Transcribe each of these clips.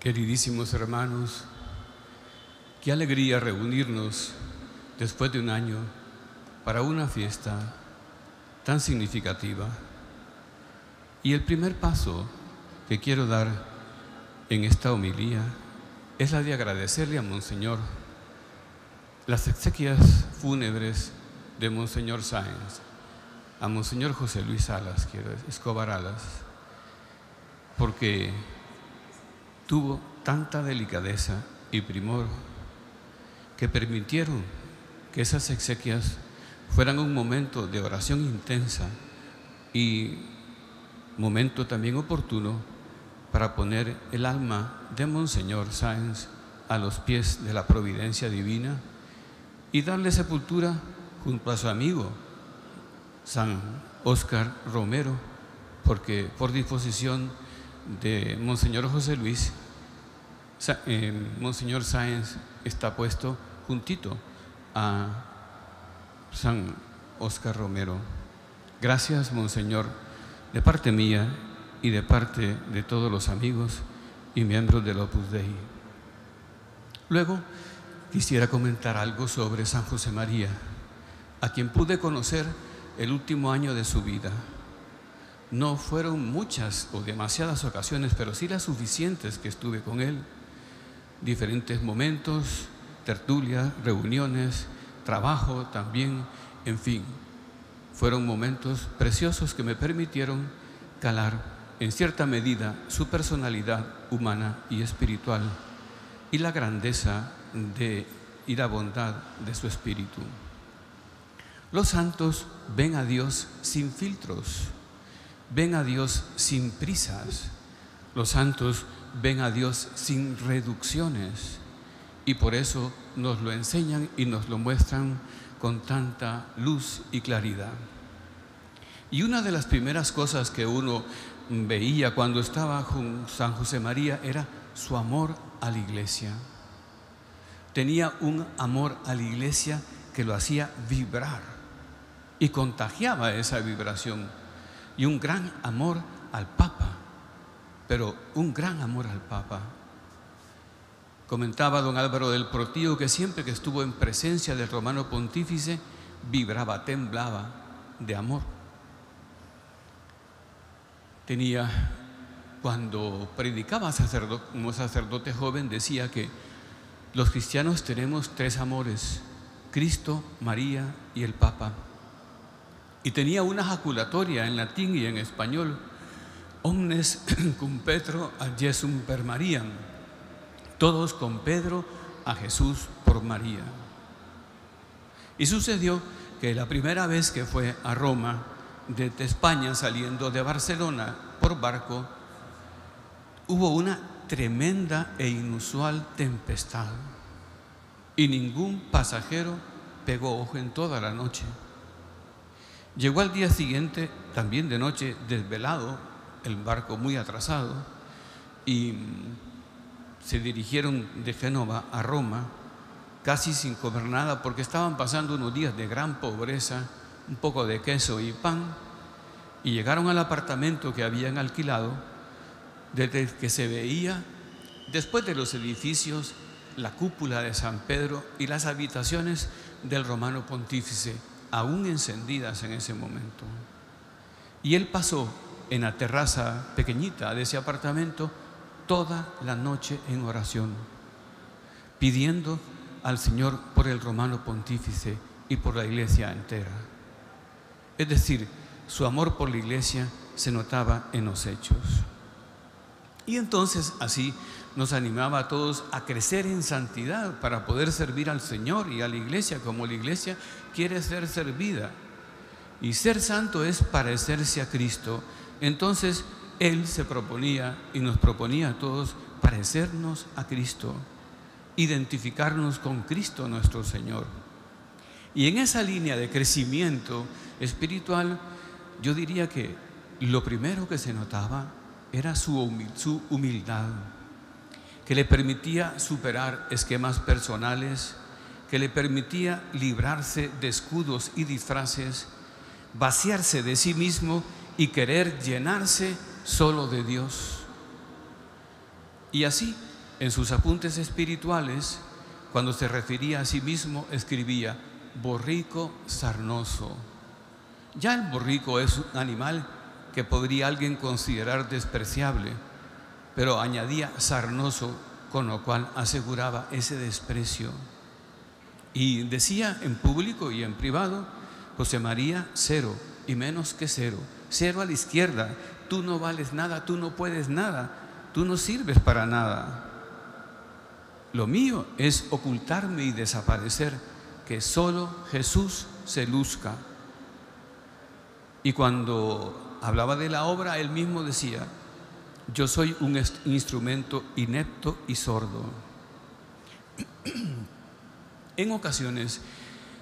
Queridísimos hermanos, qué alegría reunirnos después de un año para una fiesta tan significativa. Y el primer paso que quiero dar en esta homilía es la de agradecerle a Monseñor las exequias fúnebres de Monseñor Sáenz, a Monseñor José Luis Salas, Escobar Alas, porque tuvo tanta delicadeza y primor que permitieron que esas exequias fueran un momento de oración intensa y momento también oportuno para poner el alma de Monseñor Sáenz a los pies de la providencia divina y darle sepultura junto a su amigo San Óscar Romero, porque por disposición de Monseñor José Luis, Monseñor Sáenz está puesto juntito a San Óscar Romero. Gracias, Monseñor, de parte mía y de parte de todos los amigos y miembros del Opus Dei. Luego quisiera comentar algo sobre San José María, a quien pude conocer el último año de su vida. No fueron muchas o demasiadas ocasiones, pero sí las suficientes que estuve con él. Diferentes momentos, tertulias, reuniones, trabajo también, en fin. Fueron momentos preciosos que me permitieron calar en cierta medida su personalidad humana y espiritual y la grandeza y la bondad de su espíritu. Los santos ven a Dios sin filtros, ven a Dios sin prisas. Los santos ven a Dios sin reducciones y por eso nos lo enseñan y nos lo muestran con tanta luz y claridad. Y una de las primeras cosas que uno veía cuando estaba con San José María era su amor a la iglesia. Tenía un amor a la iglesia que lo hacía vibrar y contagiaba esa vibración, y un gran amor al Papa, pero un gran amor al Papa. Comentaba don Álvaro del Portillo que siempre que estuvo en presencia del romano pontífice vibraba, temblaba de amor. Cuando predicaba como sacerdote joven, decía que los cristianos tenemos tres amores: Cristo, María y el Papa. Y tenía una jaculatoria en latín y en español: omnes cum Petro ad Jesum per Mariam, todos con Pedro a Jesús por María. Y sucedió que la primera vez que fue a Roma desde España, saliendo de Barcelona por barco, hubo una tremenda e inusual tempestad y ningún pasajero pegó ojo en toda la noche. Llegó al día siguiente, también de noche, desvelado, el barco muy atrasado, y se dirigieron de Génova a Roma casi sin comer nada, porque estaban pasando unos días de gran pobreza, un poco de queso y pan, y llegaron al apartamento que habían alquilado, desde que se veía, después de los edificios, la cúpula de San Pedro y las habitaciones del romano pontífice, aún encendidas en ese momento. Y él pasó en la terraza pequeñita de ese apartamento toda la noche en oración, pidiendo al Señor por el romano pontífice y por la iglesia entera. Es decir, su amor por la iglesia se notaba en los hechos. Y entonces así nos animaba a todos a crecer en santidad para poder servir al Señor y a la iglesia como la iglesia quiere ser servida. Y ser santo es parecerse a Cristo. Entonces Él se proponía y nos proponía a todos parecernos a Cristo, identificarnos con Cristo nuestro Señor. Y en esa línea de crecimiento espiritual, yo diría que lo primero que se notaba era su humildad, que le permitía superar esquemas personales, que le permitía librarse de escudos y disfraces, vaciarse de sí mismo y querer llenarse solo de Dios. Y así En sus apuntes espirituales, cuando se refería a sí mismo, escribía borrico sarnoso. Ya el borrico es un animal que podría alguien considerar despreciable, pero añadía sarnoso, con lo cual aseguraba ese desprecio. Y decía en público y en privado: José María, cero y menos que cero, cero a la izquierda, tú no vales nada, tú no puedes nada, tú no sirves para nada. Lo mío es ocultarme y desaparecer, que solo Jesús se luzca. Y cuando hablaba de la obra, él mismo decía: yo soy un instrumento inepto y sordo. En ocasiones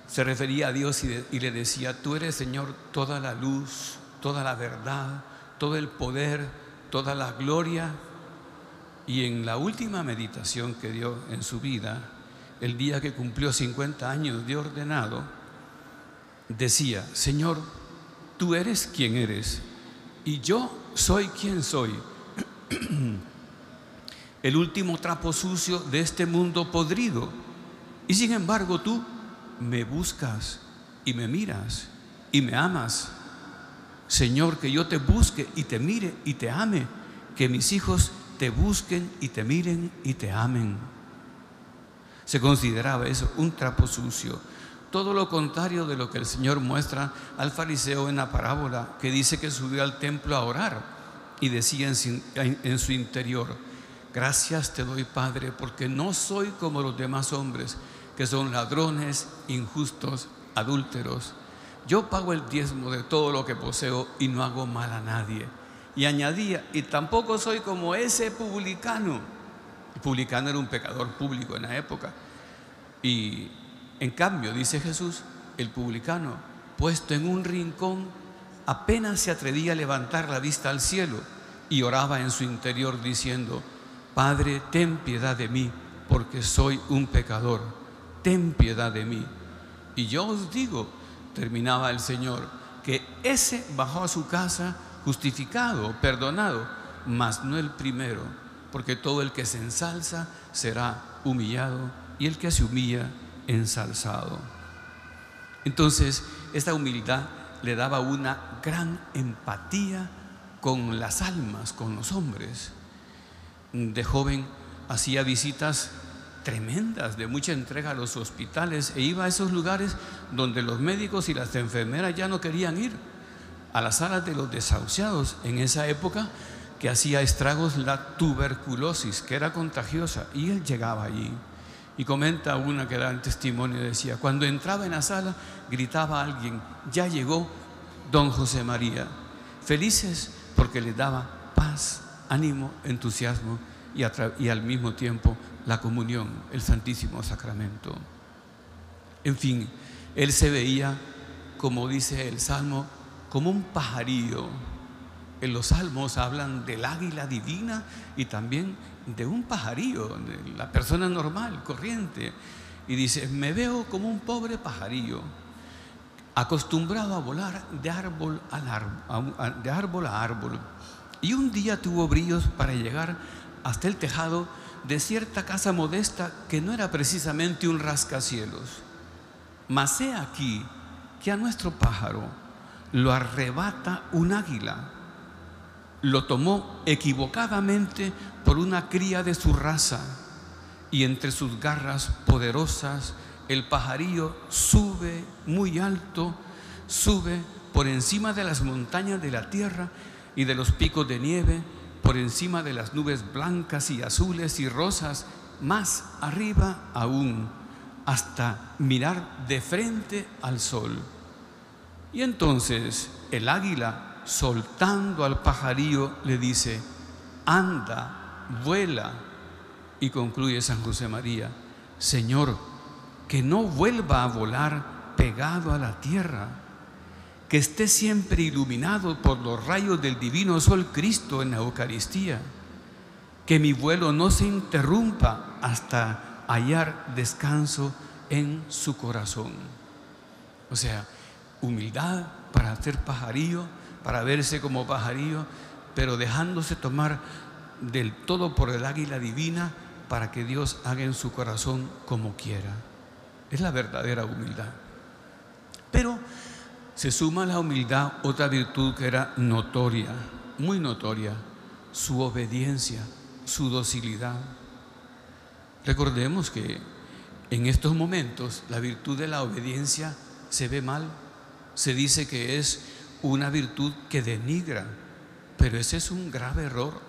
se refería a Dios y le decía: tú eres, Señor, toda la luz, toda la verdad, todo el poder, toda la gloria. Y en la última meditación que dio en su vida, el día que cumplió 50 años de ordenado, decía: Señor, tú eres quien eres y yo soy quien soy, el último trapo sucio de este mundo podrido, y sin embargo tú me buscas y me miras y me amas. Señor, que yo te busque y te mire y te ame, que mis hijos te busquen y te miren y te amen. Se consideraba eso un trapo sucio, todo lo contrario de lo que el Señor muestra al fariseo en la parábola, que dice que subió al templo a orar y decía en su interior: gracias te doy, Padre, porque no soy como los demás hombres, que son ladrones, injustos, adúlteros. Yo pago el diezmo de todo lo que poseo y no hago mal a nadie. Y añadía: y tampoco soy como ese publicano. El publicano era un pecador público en la época. Y en cambio, dice Jesús, el publicano, puesto en un rincón, apenas se atrevía a levantar la vista al cielo y oraba en su interior diciendo: Padre, ten piedad de mí, porque soy un pecador. Ten piedad de mí. Y yo os digo, terminaba el Señor, que ese bajó a su casa justificado, perdonado, mas no el primero, porque todo el que se ensalza será humillado, y el que se humilla, ensalzado. Entonces, esta humildad le daba una gran empatía con las almas, con los hombres. De joven hacía visitas tremendas, de mucha entrega a los hospitales, e iba a esos lugares donde los médicos y las enfermeras ya no querían ir, a las salas de los desahuciados, en esa época que hacía estragos la tuberculosis, que era contagiosa, y él llegaba allí. Y comenta una que da el testimonio, decía: cuando entraba en la sala, gritaba a alguien: ya llegó don José María. Felices porque le daba paz, ánimo, entusiasmo y al mismo tiempo la comunión, el Santísimo Sacramento. En fin, él se veía, como dice el Salmo, como un pajarillo. En los salmos hablan del águila divina y también de un pajarillo, de la persona normal, corriente. Y dice: me veo como un pobre pajarillo, acostumbrado a volar de árbol a árbol. Y un día tuvo bríos para llegar hasta el tejado de cierta casa modesta que no era precisamente un rascacielos. Mas he aquí que a nuestro pájaro lo arrebata un águila. Lo tomó equivocadamente por una cría de su raza, y entre sus garras poderosas el pajarillo sube muy alto, sube por encima de las montañas de la tierra y de los picos de nieve, por encima de las nubes blancas y azules y rosas, más arriba aún, hasta mirar de frente al sol. Y entonces el águila, soltando al pajarillo, le dice: anda, vuela. Y concluye San José María: Señor, que no vuelva a volar pegado a la tierra, que esté siempre iluminado por los rayos del divino sol Cristo en la Eucaristía, que mi vuelo no se interrumpa hasta hallar descanso en su corazón. O sea, humildad para ser pajarillo, para verse como pajarillo, pero dejándose tomar del todo por el águila divina para que Dios haga en su corazón como quiera. Es la verdadera humildad. Pero se suma a la humildad otra virtud que era notoria, muy notoria: su obediencia, su docilidad. Recordemos que en estos momentos la virtud de la obediencia se ve mal. Se dice que es una virtud que denigra, pero ese es un grave error.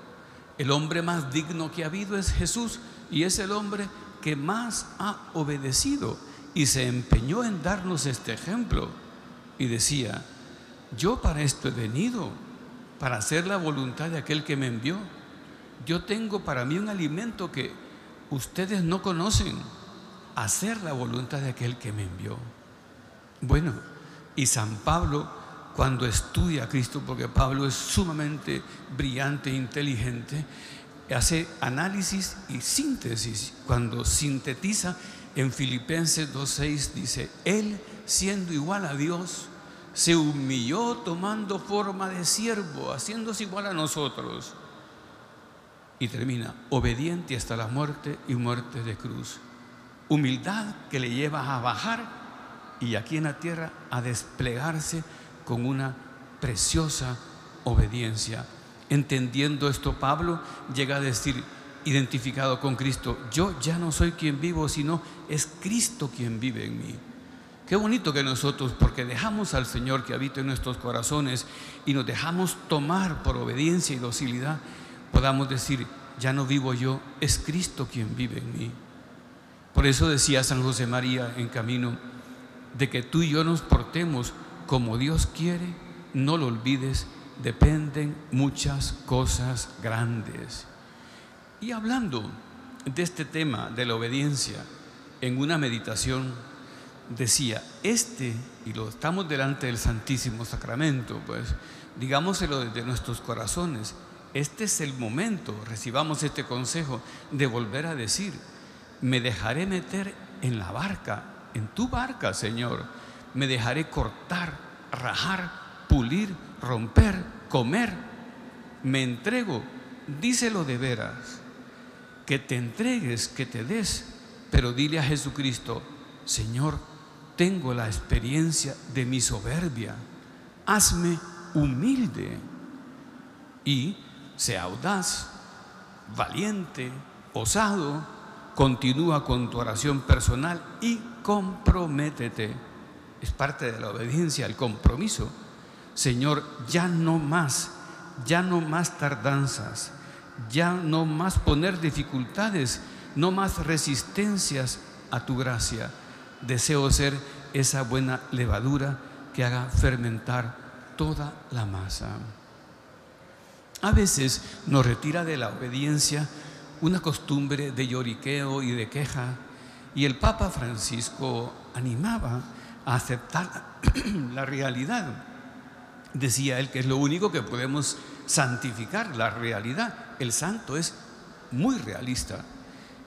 El hombre más digno que ha habido es Jesús, y es el hombre que más ha obedecido y se empeñó en darnos este ejemplo. Y decía: yo para esto he venido, para hacer la voluntad de aquel que me envió. Yo tengo para mí un alimento que ustedes no conocen: hacer la voluntad de aquel que me envió. Bueno, y San Pablo, cuando estudia a Cristo, porque Pablo es sumamente brillante e inteligente, hace análisis y síntesis. Cuando sintetiza en Filipenses 2:6, dice: Él, siendo igual a Dios, se humilló tomando forma de siervo, haciéndose igual a nosotros. Y termina: obediente hasta la muerte y muerte de cruz. Humildad que le lleva a bajar y aquí en la tierra a desplegarse con una preciosa obediencia. Entendiendo esto, Pablo llega a decir, identificado con Cristo: yo ya no soy quien vivo, sino es Cristo quien vive en mí. Qué bonito que nosotros, porque dejamos al Señor que habita en nuestros corazones y nos dejamos tomar por obediencia y docilidad, podamos decir: ya no vivo yo, es Cristo quien vive en mí. Por eso decía San José María en Camino, de que tú y yo nos portemos como Dios quiere, no lo olvides, dependen muchas cosas grandes. Y hablando de este tema de la obediencia, en una meditación decía: y lo estamos delante del Santísimo Sacramento, pues digámoselo desde nuestros corazones, este es el momento, recibamos este consejo de volver a decir: me dejaré meter en la barca, en tu barca, Señor. Me dejaré cortar, rajar, pulir, romper, comer. Me entrego, díselo de veras. Que te entregues, que te des, pero dile a Jesucristo: Señor, tengo la experiencia de mi soberbia, hazme humilde. Y sea audaz, valiente, osado. Continúa con tu oración personal y comprométete. Es parte de la obediencia, el compromiso. Señor, ya no más tardanzas, ya no más poner dificultades, no más resistencias a tu gracia. Deseo ser esa buena levadura que haga fermentar toda la masa. A veces nos retira de la obediencia una costumbre de lloriqueo y de queja, y el Papa Francisco animaba a aceptar la realidad. Decía él que es lo único que podemos santificar, la realidad. El santo es muy realista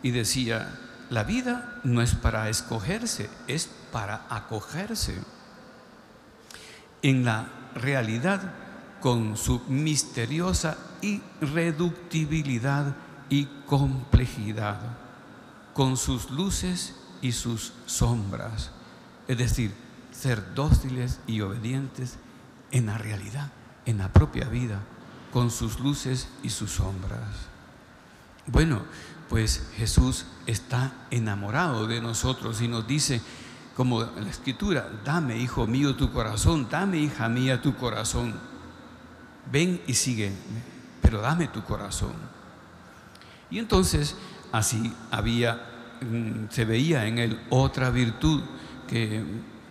y decía: la vida no es para escogerse, es para acogerse en la realidad, con su misteriosa irreductibilidad y complejidad, con sus luces y sus sombras. Es decir, ser dóciles y obedientes en la realidad, en la propia vida, con sus luces y sus sombras. Bueno, pues Jesús está enamorado de nosotros y nos dice, como en la Escritura: dame, hijo mío, tu corazón, dame, hija mía, tu corazón. Ven y sígueme, pero dame tu corazón. Y entonces así se veía en él otra virtud que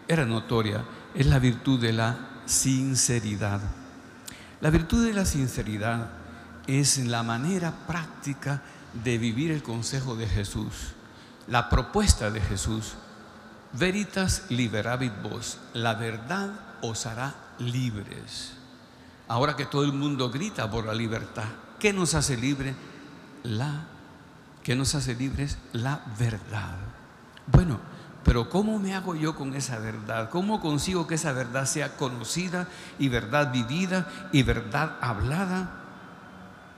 era notoria: es la virtud de la sinceridad. La virtud de la sinceridad es la manera práctica de vivir el consejo de Jesús, la propuesta de Jesús: veritas liberavit vos, la verdad os hará libres. Ahora que todo el mundo grita por la libertad, ¿qué nos hace libres? ¿Qué nos hace libres? La verdad. Bueno, pero ¿cómo me hago yo con esa verdad? ¿Cómo consigo que esa verdad sea conocida y verdad vivida y verdad hablada?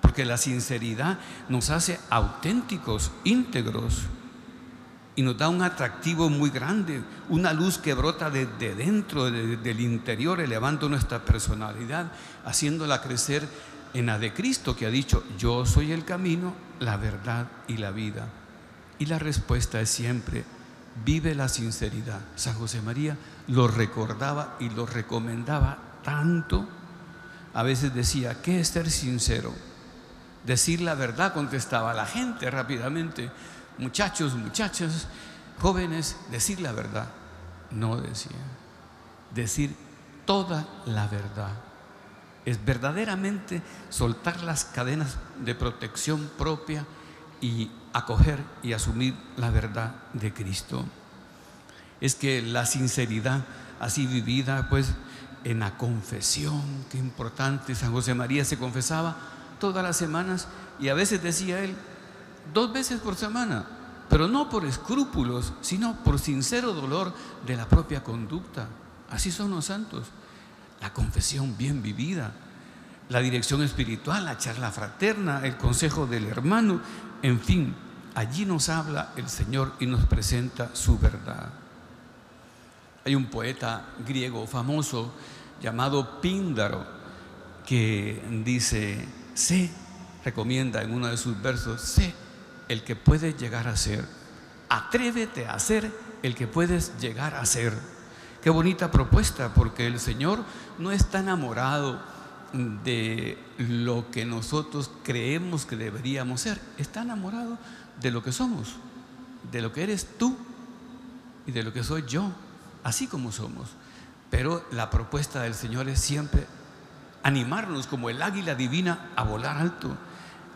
Porque porque la sinceridad nos hace auténticos, íntegros, y nos da un atractivo muy grande, una luz que brota desde dentro, del interior, elevando nuestra personalidad, haciéndola crecer en la de Cristo, que ha dicho: yo soy el camino, la verdad y la vida. Y la respuesta es siempre: vive la sinceridad. San José María lo recordaba y lo recomendaba tanto. A veces decía: ¿qué es ser sincero? Decir la verdad, contestaba la gente rápidamente. Muchachos, muchachas, jóvenes, decir la verdad. No decía. Decir toda la verdad. Es verdaderamente soltar las cadenas de protección propia y acoger y asumir la verdad de Cristo. Es que la sinceridad así vivida, pues, en la confesión, qué importante. San José María se confesaba todas las semanas, y a veces decía él 2 veces por semana, pero no por escrúpulos, sino por sincero dolor de la propia conducta. Así son los santos. La confesión bien vivida, la dirección espiritual, la charla fraterna, el consejo del hermano, en fin, allí nos habla el Señor y nos presenta su verdad. Hay un poeta griego famoso llamado Píndaro que dice: sé, recomienda en uno de sus versos, sé el que puedes llegar a ser, atrévete a ser el que puedes llegar a ser. Qué bonita propuesta, porque el Señor no está enamorado de lo que nosotros creemos que deberíamos ser, está enamorado de lo que somos, de lo que eres tú y de lo que soy yo, así como somos. Pero la propuesta del Señor es siempre animarnos como el águila divina a volar alto.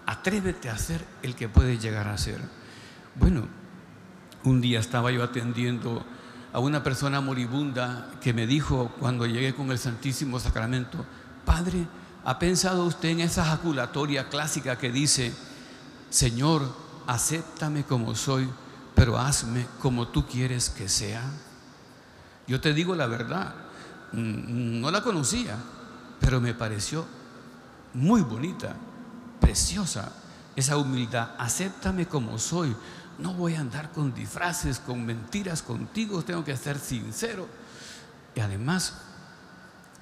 Atrévete a ser el que puedes llegar a ser. Bueno, un día estaba yo atendiendo a una persona moribunda que me dijo, cuando llegué con el Santísimo Sacramento: Padre, ¿ha pensado usted en esa ejaculatoria clásica que dice: Señor, acéptame como soy, pero hazme como tú quieres que sea? Yo te digo la verdad, no la conocía, pero me pareció muy bonita, preciosa, esa humildad. Acéptame como soy, no voy a andar con disfraces, con mentiras contigo, tengo que ser sincero. Y además,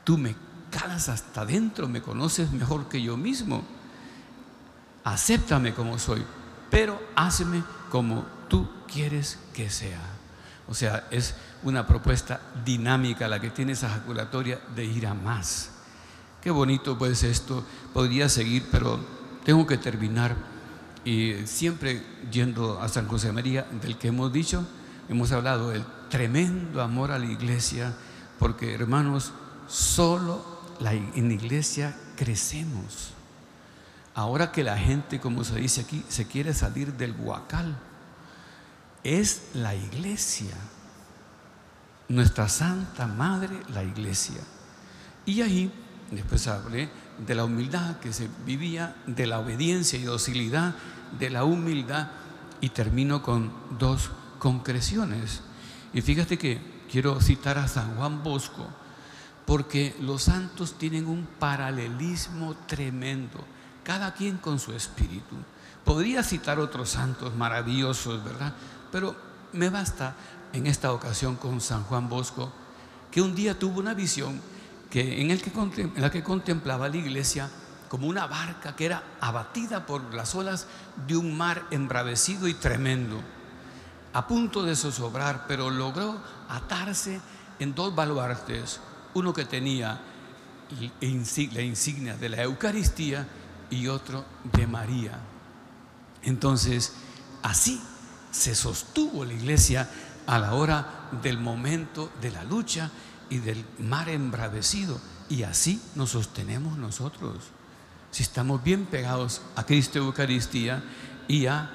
tú me calas hasta adentro, me conoces mejor que yo mismo. Acéptame como soy, pero hazme como tú quieres que sea. O sea, es una propuesta dinámica la que tiene esa ejaculatoria de ir a más. Qué bonito pues esto, podría seguir, pero tengo que terminar. Y siempre yendo a San José María, del que hemos dicho, hemos hablado del tremendo amor a la iglesia, porque, hermanos, solo en la iglesia crecemos. Ahora que la gente, como se dice aquí, se quiere salir del huacal, es la iglesia, nuestra Santa Madre, la iglesia. Y ahí después hablé de la humildad que se vivía, de la obediencia y docilidad, de la humildad, y termino con 2 concreciones. Y fíjate que quiero citar a San Juan Bosco, porque los santos tienen un paralelismo tremendo, cada quien con su espíritu. Podría citar otros santos maravillosos, ¿verdad? Pero me basta en esta ocasión con San Juan Bosco, que un día tuvo una visión en la que contemplaba la iglesia como una barca que era abatida por las olas de un mar embravecido y tremendo, a punto de zozobrar, pero logró atarse en 2 baluartes, uno que tenía la insignia de la Eucaristía y otro de María. Entonces, así se sostuvo la iglesia a la hora del momento de la lucha y del mar embravecido, y así nos sostenemos nosotros, si estamos bien pegados a Cristo Eucaristía y a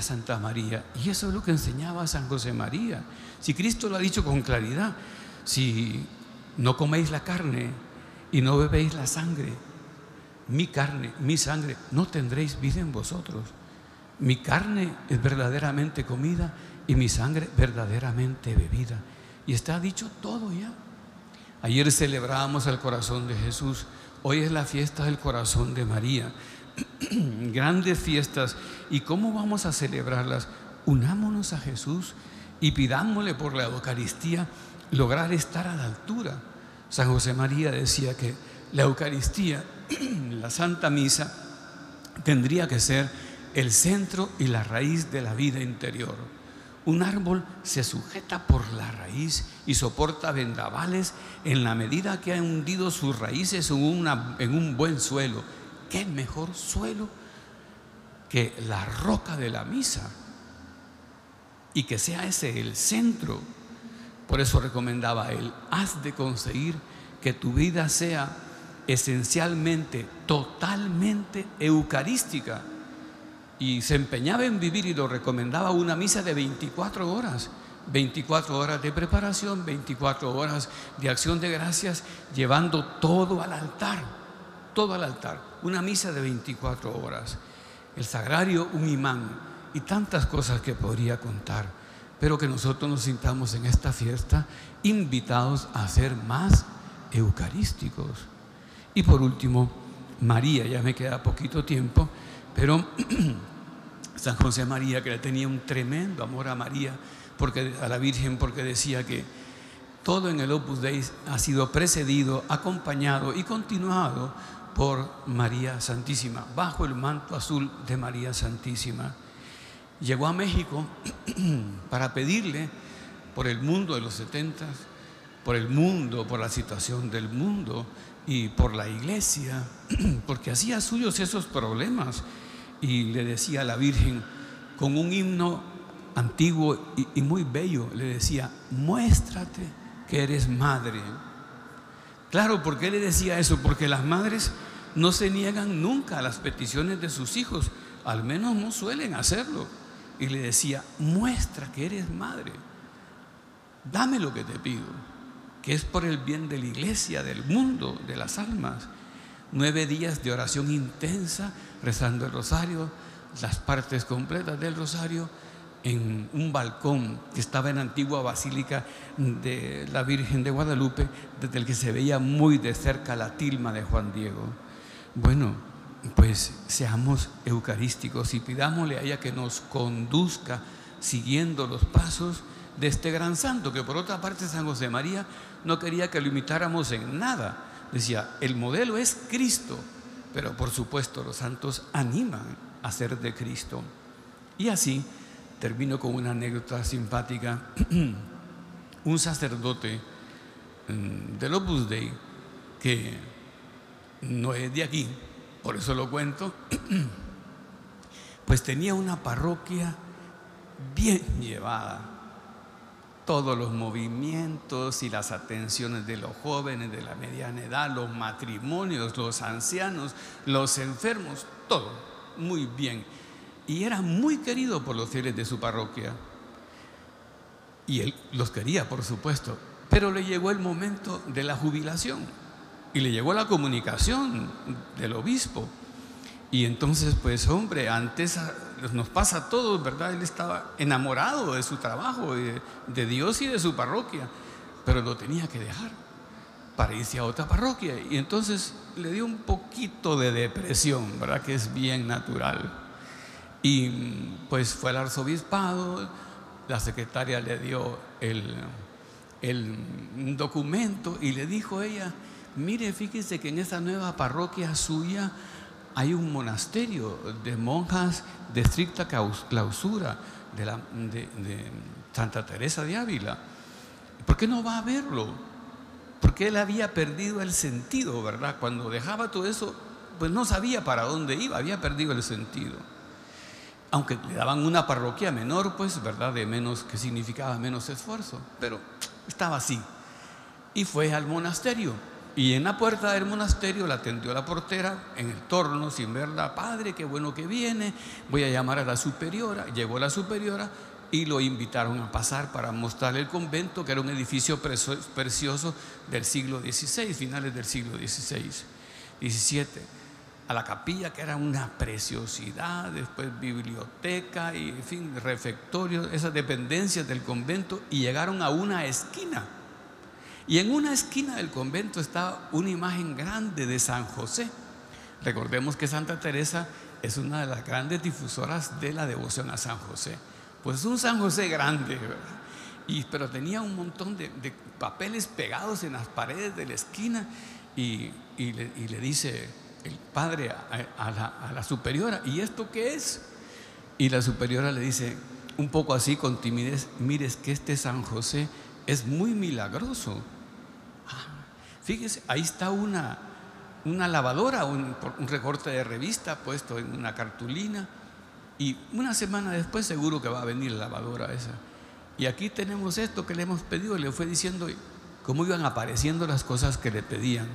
Santa María. Y eso es lo que enseñaba San José María. Si Cristo lo ha dicho con claridad: si no coméis la carne y no bebéis la sangre, mi carne, mi sangre, no tendréis vida en vosotros. Mi carne es verdaderamente comida y mi sangre verdaderamente bebida. Y está dicho todo ya. Ayer celebrábamos el corazón de Jesús. Hoy es la fiesta del corazón de María. Grandes fiestas. ¿Y cómo vamos a celebrarlas? Unámonos a Jesús y pidámosle por la Eucaristía lograr estar a la altura. San José María decía que la Eucaristía, la Santa Misa, tendría que ser el centro y la raíz de la vida interior. Un árbol se sujeta por la raíz y soporta vendavales en la medida que ha hundido sus raíces en un buen suelo. ¿Qué mejor suelo que la roca de la misa? Y que sea ese el centro. Por eso recomendaba él: has de conseguir que tu vida sea esencialmente, totalmente eucarística. Y se empeñaba en vivir, y lo recomendaba, una misa de 24 horas. 24 horas de preparación, 24 horas de acción de gracias, llevando todo al altar. Todo al altar. Una misa de 24 horas. El sagrario, un imán, y tantas cosas que podría contar. Pero que nosotros nos sintamos en esta fiesta invitados a ser más eucarísticos. Y por último, María. Ya me queda poquito tiempo, pero San José María, que le tenía un tremendo amor a María, a la Virgen, porque decía que todo en el Opus Dei ha sido precedido, acompañado y continuado por María Santísima, bajo el manto azul de María Santísima. Llegó a México para pedirle por el mundo de los 70, por el mundo, por la situación del mundo y por la iglesia, porque hacía suyos esos problemas. Y le decía a la Virgen, con un himno antiguo y muy bello, le decía: muéstrate que eres madre. Claro, ¿por qué le decía eso? Porque las madres no se niegan nunca a las peticiones de sus hijos, al menos no suelen hacerlo. Y le decía: muestra que eres madre, dame lo que te pido, que es por el bien de la iglesia, del mundo, de las almas. 9 días de oración intensa, rezando el rosario, las partes completas del rosario, en un balcón que estaba en la antigua Basílica de la Virgen de Guadalupe, desde el que se veía muy de cerca la tilma de Juan Diego. Bueno, pues seamos eucarísticos y pidámosle a ella que nos conduzca siguiendo los pasos de este gran santo, que por otra parte San José María no quería que lo imitáramos en nada. Decía: el modelo es Cristo, pero por supuesto los santos animan a ser de Cristo. Y así termino con una anécdota simpática. Un sacerdote del Opus Dei, que no es de aquí, por eso lo cuento, pues tenía una parroquia bien llevada. Todos los movimientos y las atenciones de los jóvenes de la mediana edad, los matrimonios, los ancianos, los enfermos, todo muy bien. Y era muy querido por los fieles de su parroquia. Y él los quería, por supuesto. Pero le llegó el momento de la jubilación y le llegó la comunicación del obispo. Y entonces, pues hombre, antes nos pasa a todos, ¿verdad? Él estaba enamorado de su trabajo, de Dios y de su parroquia, pero lo tenía que dejar para irse a otra parroquia. Y entonces le dio un poquito de depresión, ¿verdad? Que es bien natural. Y pues fue al arzobispado, la secretaria le dio el documento y le dijo ella: mire, fíjese que en esa nueva parroquia suya hay un monasterio de monjas de estricta clausura de Santa Teresa de Ávila. ¿Por qué no va a verlo? Porque él había perdido el sentido, ¿verdad? Cuando dejaba todo eso, pues no sabía para dónde iba, había perdido el sentido. Aunque le daban una parroquia menor, pues, ¿verdad? De menos, que significaba menos esfuerzo, pero estaba así. Y fue al monasterio. Y en la puerta del monasterio la atendió la portera en el torno, sin verla: padre, qué bueno que viene, voy a llamar a la superiora. Llegó la superiora y lo invitaron a pasar para mostrarle el convento, que era un edificio precioso del siglo XVI, finales del siglo XVI, XVII. A la capilla, que era una preciosidad, después biblioteca y, en fin, refectorio, esas dependencias del convento. Y llegaron a una esquina. Y en una esquina del convento estaba una imagen grande de San José. Recordemos que Santa Teresa es una de las grandes difusoras de la devoción a San José. Pues un San José grande, ¿verdad? Pero tenía un montón de papeles pegados en las paredes de la esquina. Y le dice el padre a la superiora: ¿y esto qué es? Y la superiora le dice, un poco así con timidez: mires que este San José es muy milagroso. Fíjese, ahí está una lavadora, un recorte de revista puesto en una cartulina, y una semana después seguro que va a venir la lavadora esa. Y aquí tenemos esto que le hemos pedido. Le fue diciendo cómo iban apareciendo las cosas que le pedían.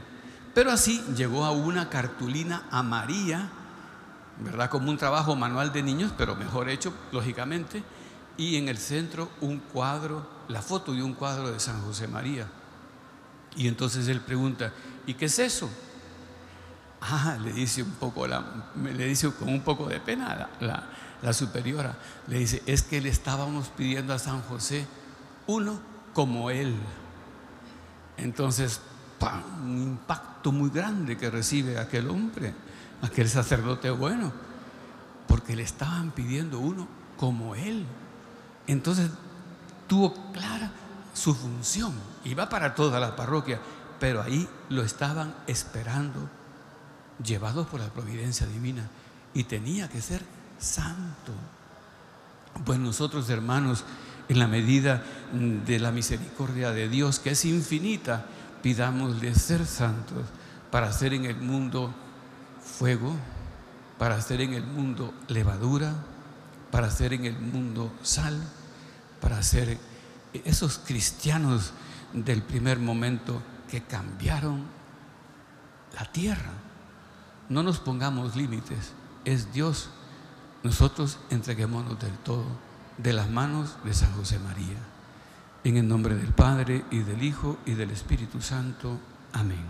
Pero así llegó a una cartulina a María, ¿verdad? Como un trabajo manual de niños, pero mejor hecho, lógicamente. Y en el centro un cuadro, la foto de un cuadro de San José María. Y entonces él pregunta: ¿y qué es eso? Le dice con un poco de pena la superiora, le dice: es que le estábamos pidiendo a San José uno como él. Entonces, ¡pam!, un impacto muy grande que recibe aquel hombre, aquel sacerdote bueno, porque le estaban pidiendo uno como él. Entonces tuvo clara su función, iba para toda la parroquia, pero ahí lo estaban esperando, llevados por la providencia divina, y tenía que ser santo. Pues nosotros, hermanos, en la medida de la misericordia de Dios, que es infinita, pidámosle ser santos, para hacer en el mundo fuego, para hacer en el mundo levadura, para hacer en el mundo sal, para ser esos cristianos del primer momento que cambiaron la tierra. No nos pongamos límites, es Dios. Nosotros entreguémonos del todo de las manos de San José María. En el nombre del Padre, y del Hijo, y del Espíritu Santo. Amén.